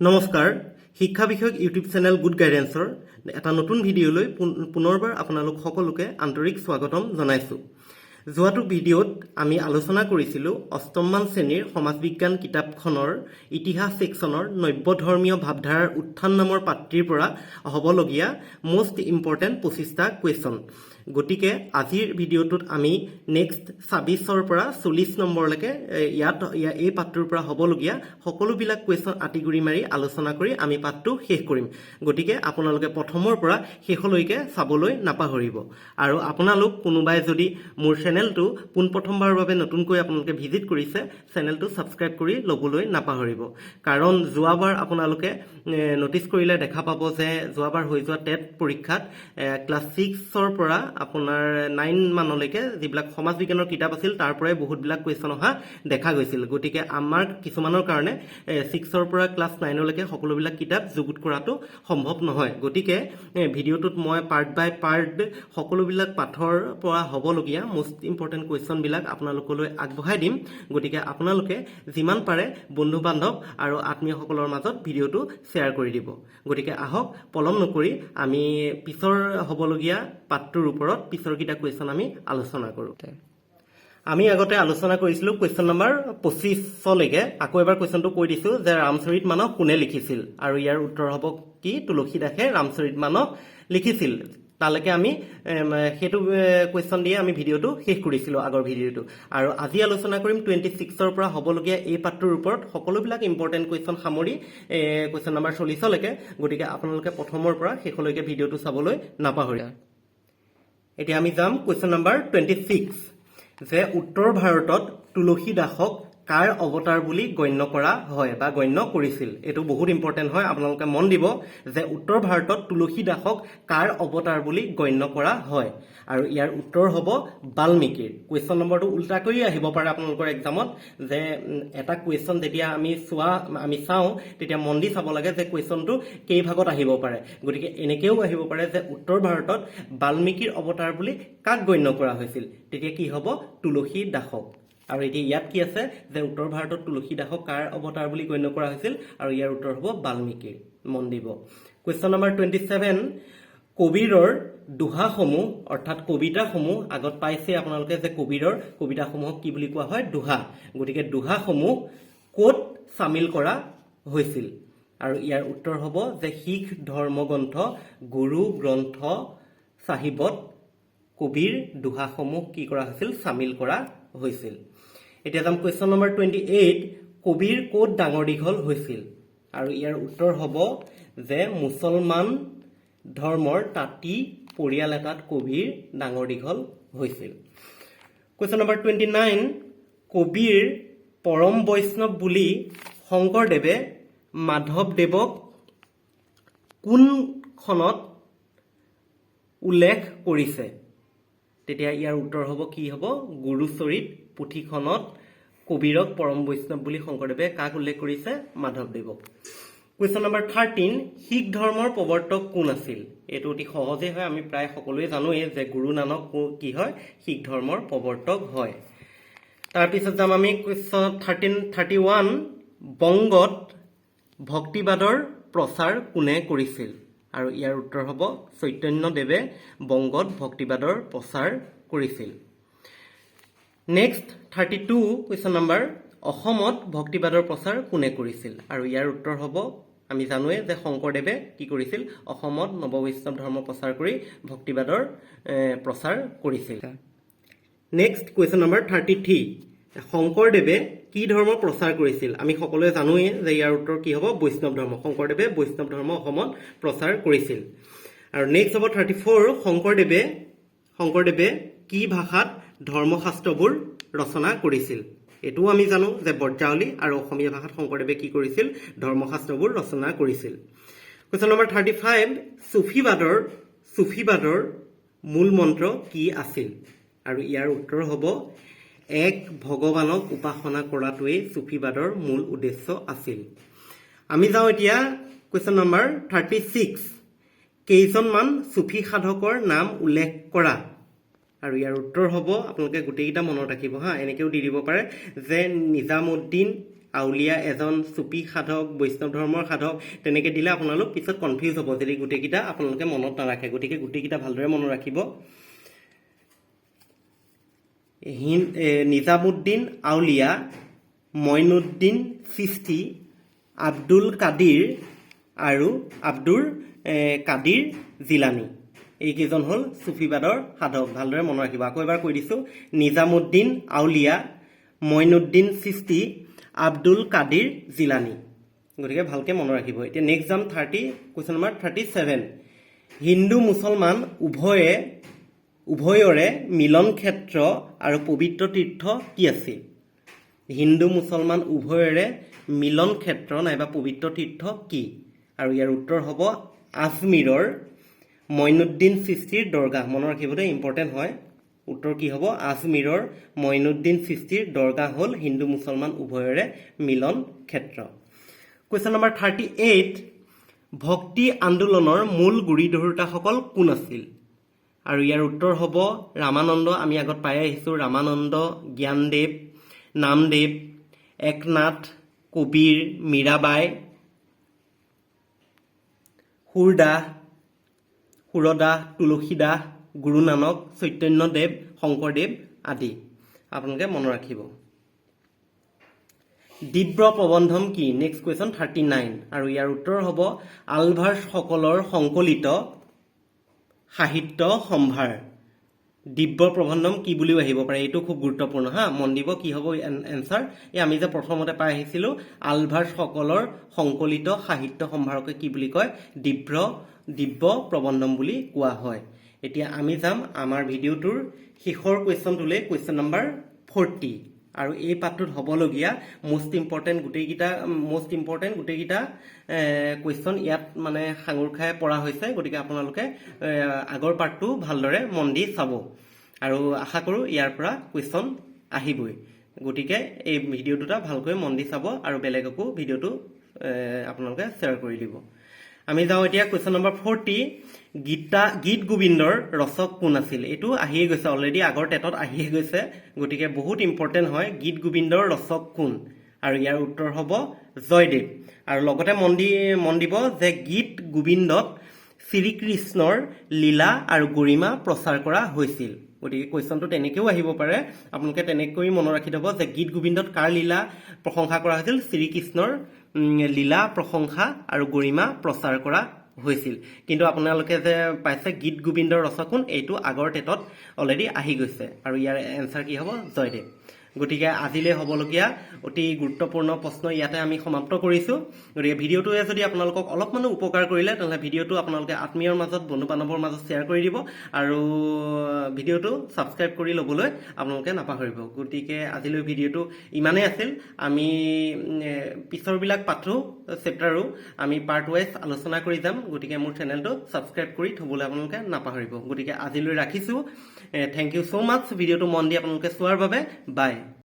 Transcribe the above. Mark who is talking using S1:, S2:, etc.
S1: নমস্কাৰ শিক্ষা বিষয়ক ইউটিউব চেনেল গুড গাইডেন্সৰ এটা নতুন ভিডিঅ'লৈ পুনৰবাৰ আপোনালোক সকলোকে আন্তৰিক স্বাগতম জনাইছোঁ। যোৱাটো ভিডিঅ'ত আমি আলোচনা কৰিছিলোঁ অষ্টমমান শ্ৰেণীৰ সমাজ বিজ্ঞান কিতাপখনৰ ইতিহাস ছেকশ্যনৰ নব্য ধৰ্মীয় ভাৱধাৰাৰ উত্থান নামৰ পাঠটিৰ পৰা হ'বলগীয়া মোষ্ট ইম্পৰ্টেণ্ট 25টা কুৱেশ্যন। গতিকে আজিৰ ভিডিঅ'টোত আমি নেক্সট 26ৰ পৰা 40 নম্বৰলৈকে এই পাঠটোৰ পৰা হ'বলগীয়া সকলোবিলাক কুৱেশ্যন আঁতিগুৰি মাৰি আলোচনা কৰি আমি পাঠটো শেষ কৰিম। গতিকে আপোনালোকে প্ৰথমৰ পৰা শেষলৈকে চাবলৈ নাপাহৰিব। আৰু আপোনালোক কোনোবাই যদি মোৰ চেনেলটো পোনপ্ৰথমবাৰৰ বাবে নতুনকৈ আপোনালোকে ভিজিট কৰিছে, চেনেলটো ছাবস্ক্ৰাইব কৰি ল'বলৈ নাপাহৰিব। কাৰণ যোৱাবাৰ আপোনালোকে নটিচ কৰিলে দেখা পাব যে যোৱাবাৰ হৈ যোৱা টেট পৰীক্ষাত ক্লাছ 6ৰ পৰা আপোনাৰ 9 মানলৈকে যিবিলাক সমাজ বিজ্ঞানৰ কিতাপ আছিল তাৰ পৰাই বহুতবিলাক কুৱেশ্যন অহা দেখা গৈছিল। গতিকে আমাৰ কিছুমানৰ কাৰণে 6ৰ পৰা ক্লাছ 9লৈকে সকলোবিলাক কিতাপ যুগুত কৰাটো সম্ভৱ নহয়। গতিকে ভিডিঅ'টোত মই পাৰ্ট বাই পাৰ্ট সকলোবিলাক পাঠৰ পৰা হ'বলগীয়া মোষ্ট ইম্পৰ্টেণ্ট কুৱেশ্যনবিলাক আপোনালোকলৈ আগবঢ়াই দিম। গতিকে আপোনালোকে যিমান পাৰে বন্ধু বান্ধৱ আৰু আত্মীয়সকলৰ মাজত ভিডিঅ'টো শ্বেয়াৰ কৰি দিব। গতিকে আহক পলম নকৰি আমি পিছৰ হ'বলগীয়া পাঠটোৰ ওপৰত পিছৰকেইটা কুৱেশ্যন আমি আলোচনা কৰোঁ। আমি আগতে আলোচনা কৰিছিলোঁ কুৱেশ্যন নম্বৰ 25লৈকে। আকৌ এবাৰ কুৱেশ্যনটো কৈ দিছোঁ যে ৰামচৰিত মানস কোনে লিখিছিল, আৰু ইয়াৰ উত্তৰ হ'ব কি? তুলসী দাসে ৰামচৰিত মানস লিখিছিল। তালৈকে আমি সেইটো কুৱেশ্যন দিয়ে আমি ভিডিঅ'টো শেষ কৰিছিলোঁ আগৰ ভিডিঅ'টো। আৰু আজি আলোচনা কৰিম 26ৰ পৰা হ'বলগীয়া এই পাঠটোৰ ওপৰত সকলোবিলাক ইম্পৰ্টেণ্ট কুৱেশ্যন সামৰি কুৱেশ্যন নম্বৰ 40লৈকে। গতিকে আপোনালোকে প্ৰথমৰ পৰা শেষলৈকে ভিডিঅ'টো চাবলৈ নাপাহৰিব। এতিয়া আমি যাম কুৱেশ্যন নম্বৰ 26, যে উত্তৰ ভাৰতত তুলসী দাসক কাৰ অৱতাৰ বুলি গণ্য কৰা হয় বা গণ্য কৰিছিল। এইটো বহুত ইম্পৰ্টেণ্ট হয়, আপোনালোকে মন দিব যে উত্তৰ ভাৰতত তুলসী দাসক কাৰ অৱতাৰ বুলি গণ্য কৰা হয়। আৰু ইয়াৰ উত্তৰ হ'ব বাল্মীকিৰ। কুৱেশ্যন নম্বৰটো উল্টা কৰি আহিব পাৰে আপোনালোকৰ এক্সামত, যে এটা কুৱেশ্যন যেতিয়া আমি চাওঁ তেতিয়া মন দি চাব লাগে যে কুৱেশ্যনটো কেই ভাগত আহিব পাৰে। গতিকে এনেকেও আহিব পাৰে যে উত্তৰ ভাৰতত বাল্মীকিৰ অৱতাৰ বুলি কাক গণ্য কৰা হৈছিল, তেতিয়া কি হ'ব? তুলসী দাসক। আৰু এতিয়া ইয়াত কি আছে যে উত্তৰ ভাৰতত তুলসী দাসক কাৰ অৱতাৰ বুলি গণ্য কৰা হৈছিল, আৰু ইয়াৰ উত্তৰ হ'ব বাল্মীকিৰ। মন দিব। কুৱেশ্যন নম্বৰ 27, কবিৰৰ দোহাসমূহ অৰ্থাৎ কবিতাসমূহ আগত পাইছে আপোনালোকে যে কবিৰৰ কবিতাসমূহক কি বুলি কোৱা হয়? দোহা। গতিকে দোহাসমূহ ক'ত চামিল কৰা হৈছিল, আৰু ইয়াৰ উত্তৰ হ'ব যে শিখ ধৰ্মগ্ৰন্থ গুৰু গ্ৰন্থ চাহিবত কবিৰ দোহাসমূহ কি কৰা হৈছিল? চামিল কৰা হৈছিল। এতিয়া যাম কুৱেশ্যন নম্বৰ 28, কবিৰ ক'ত ডাঙৰ দীঘল হৈছিল, আৰু ইয়াৰ উত্তৰ হ'ব যে মুছলমান ধৰ্মৰ তাঁতী পৰিয়াল এটাত কবিৰ ডাঙৰ দীঘল হৈছিল। কুৱেশ্যন নম্বৰ 29, কবিৰ পৰম বৈষ্ণৱ বুলি শংকৰদেৱে মাধৱদেৱক কোনখনত উল্লেখ কৰিছে, তেতিয়া ইয়াৰ উত্তৰ হ'ব কি হ'ব? গুৰুচৰিত পুথিখনত কবিৰক পৰম বৈষ্ণৱ বুলি শংকৰদেৱে কাক উল্লেখ কৰিছে? মাধৱদেৱক। কুৱেশ্যন নম্বৰ 13, শিখ ধৰ্মৰ প্ৰৱৰ্তক কোন আছিল? এইটো অতি সহজেই হয়, আমি প্ৰায় সকলোৱে জানোৱেই যে গুৰু নানক কি হয়? শিখ ধৰ্মৰ প্ৰৱৰ্তক হয়। তাৰপিছত যাম আমি কুৱেশ্যন 31, বংগত ভক্তিবাদৰ প্ৰচাৰ কোনে কৰিছিল, আৰু ইয়াৰ উত্তৰ হ'ব চৈতন্যদেৱে বংগত ভক্তিবাদৰ প্ৰচাৰ কৰিছিল। নেক্সট 32 কুৱেশ্যন নম্বৰ, অসমত ভক্তিবাদৰ প্ৰচাৰ কোনে কৰিছিল, আৰু ইয়াৰ উত্তৰ হ'ব আমি জানোৱেই যে শংকৰদেৱে কি কৰিছিল? অসমত নৱবৈষ্ণৱ ধৰ্ম প্ৰচাৰ কৰি ভক্তিবাদৰ প্ৰচাৰ কৰিছিল। নেক্সট কুৱেশ্যন নম্বৰ 33, শংকৰদেৱে কি ধৰ্ম প্ৰচাৰ কৰিছিল? আমি সকলোৱে জানোৱেই যে ইয়াৰ উত্তৰ কি হ'ব? বৈষ্ণৱ ধৰ্ম। শংকৰদেৱে বৈষ্ণৱ ধৰ্ম অসমত প্ৰচাৰ কৰিছিল। আৰু নেক্সট হ'ব 34, শংকৰদেৱে কি ভাষাত ধৰ্মশাস্ত্ৰবোৰ ৰচনা কৰিছিল? এইটোও আমি জানো যে ব্ৰজাৱলী আৰু অসমীয়া ভাষাত শংকৰদেৱে কি কৰিছিল? ধৰ্মশাস্ত্ৰবোৰ ৰচনা কৰিছিল। কুৱেশ্যন নম্বৰ 35, চুফিবাদৰ মূল মন্ত্ৰ কি আছিল, আৰু ইয়াৰ উত্তৰ হ'ব এক ভগৱানক উপাসনা কৰাটোৱেই চুফিবাদৰ মূল উদ্দেশ্য আছিল। আমি যাওঁ এতিয়া কুৱেশ্যন নম্বৰ 36, কেইজনমান চুফি সাধকৰ নাম উল্লেখ কৰা, আৰু ইয়াৰ উত্তৰ হ'ব আপোনালোকে গোটেইকেইটা মনত ৰাখিব হা, এনেকৈও দি দিব পাৰে যে নিজামুদ্দিন আউলিয়া এজন চুপি সাধক বৈষ্ণৱ ধৰ্মৰ সাধক তেনেকৈ দিলে আপোনালোক পিছত কনফিউজ হ'ব যদি গোটেইকেইটা আপোনালোকে মনত নাৰাখে গতিকে গোটেইকেইটা ভালদৰে মনত ৰাখিব নিজামুদ্দিন আউলিয়া মঈনুদ্দিন চিস্তি আব্দুল কাদিৰ আৰু আব্দুল কাদিৰ জিলানী এইকেইজন হ'ল চুফিবাদৰ সাধক ভালদৰে মনত ৰাখিব আকৌ এবাৰ কৈ দিছোঁ নিজামুদ্দিন আউলিয়া মঈনুদ্দিন চিস্তি আব্দুল কাদিৰ জিলানী গতিকে ভালকৈ মনত ৰাখিব এতিয়া নেক্সট যাম কুৱেশ্যন নম্বৰ 37 হিন্দু মুছলমান উভয়ৰে মিলন ক্ষেত্ৰ আৰু পবিত্ৰ তীৰ্থ কি আছিল হিন্দু মুছলমান উভয়ৰে মিলন ক্ষেত্ৰ নাইবা পবিত্ৰ তীৰ্থ কি আৰু ইয়াৰ উত্তৰ হ'ব আজমিৰৰ মঈনুদ্দিন চিস্তিৰ দৰগাহ মনত ৰাখিব দেই ইম্পৰ্টেণ্ট হয় উত্তৰ কি হ'ব আজমিৰৰ মঈনুদ্দিন চিস্তিৰ দৰগাহ হ'ল হিন্দু মুছলমান উভয়ৰে মিলন ক্ষেত্ৰ কুৱেশ্যন নম্বৰ 38 ভক্তি আন্দোলনৰ মূল গুৰি ধৰোঁতাসকল কোন আছিল আৰু ইয়াৰ উত্তৰ হ'ব ৰামানন্দ আমি আগত পাই আহিছোঁ ৰামানন্দ জ্ঞানদেৱ নামদেৱ একনাথ কবিৰ মীৰাবাই সুৰদাস তুলসীদাস গুৰু নানক চৈতন্যদেৱ শংকৰদেৱ আদি আপোনালোকে মনত ৰাখিব দিব্য প্ৰবন্ধম কি নেক্সট কুৱেশ্যন 39 আৰু ইয়াৰ উত্তৰ হ'ব আলভাৰ্ছসকলৰ সংকলিত সাহিত্য সম্ভাৰ দিব্য প্ৰবন্ধম কি বুলিও আহিব পাৰে এইটো খুব গুৰুত্বপূৰ্ণ হা মন দিব কি হ'ব এনসাৰ এই আমি যে প্ৰথমতে পাই আহিছিলোঁ আলভাৰ্ছসকলৰ সংকলিত সাহিত্য সম্ভাৰকে কি বুলি কয় দিব্য প্ৰবন্ধম বুলি কোৱা হয় এতিয়া আমি যাম আমাৰ ভিডিঅ'টোৰ শেষৰ কুৱেশ্যনটোলৈ কুৱেশ্যন নম্বৰ 40 আৰু এই পাঠটোত হ'বলগীয়া মোষ্ট ইম্পৰ্টেণ্ট গোটেইকেইটা কুৱেশ্যন ইয়াত মানে সাঙুৰ খাই পৰা হৈছে গতিকে আপোনালোকে আগৰ পাঠটো ভালদৰে মন দি চাব আৰু আশা কৰোঁ ইয়াৰ পৰা কুৱেশ্যন আহিবই গতিকে এই ভিডিঅ' দুটা ভালকৈ মন দি চাব আৰু বেলেগকো ভিডিঅ'টো আপোনালোকে শ্বেয়াৰ কৰি দিব আমি যাওঁ এতিয়া কুৱেশ্যন নম্বৰ 40 গীত গোবিন্দৰ ৰচক কোন আছিল এইটো আহিয়ে গৈছে অলৰেডি আগৰ টেটত আহিয়ে গৈছে গতিকে বহুত ইম্পৰ্টেণ্ট হয় গীত গোবিন্দৰ ৰচক কোন আৰু ইয়াৰ উত্তৰ হ'ব জয়দেৱ আৰু লগতে মন দিব যে গীত গোবিন্দত শ্ৰীকৃষ্ণৰ লীলা আৰু গৰিমা প্ৰচাৰ কৰা হৈছিল গতিকে কুৱেশ্যনটো তেনেকৈও আহিব পাৰে আপোনালোকে তেনেকৈ মনত ৰাখি থ'ব যে গীত গোবিন্দত কাৰ লীলা প্ৰশংসা কৰা হৈছিল শ্ৰীকৃষ্ণৰ লীলা প্ৰশংসা আৰু গৰিমা প্ৰচাৰ কৰা হৈছিল কিন্তু আপোনালোকে যে পাইছে গীত গোবিন্দৰ ৰচক কোন এইটো আগৰ টেটত অলৰেডি আহি গৈছে আৰু ইয়াৰ এনসাৰ কি হ'ব জয়দেৱ গতিকে আজিলৈ হ'বলগীয়া অতি গুৰুত্বপূৰ্ণ প্ৰশ্ন ইয়াতে আমি সমাপ্ত কৰিছোঁ গতিকে ভিডিঅ'টোৱে যদি আপোনালোকক অলপমানো উপকাৰ কৰিলে তেনেহ'লে ভিডিঅ'টো আপোনালোকে আত্মীয়ৰ মাজত বন্ধু বান্ধৱৰ মাজত শ্বেয়াৰ কৰি দিব আৰু ভিডিঅ'টো ছাবস্ক্ৰাইব কৰি ল'বলৈ আপোনালোকে নাপাহৰিব গতিকে আজিলৈ ভিডিঅ'টো ইমানেই আছিল আমি পিছৰবিলাক পাঠো চেপ্টাৰো আমি পাৰ্ট ৱাইজ আলোচনা কৰি যাম গতিকে মোৰ চেনেলটো ছাবস্ক্ৰাইব কৰি থ'বলৈ আপোনালোকে নাপাহৰিব গতিকে আজিলৈ ৰাখিছোঁ থেংক ইউ ছ' মাছ ভিডিঅ'টো মন দি আপোনালোকে চোৱাৰ বাবে বাই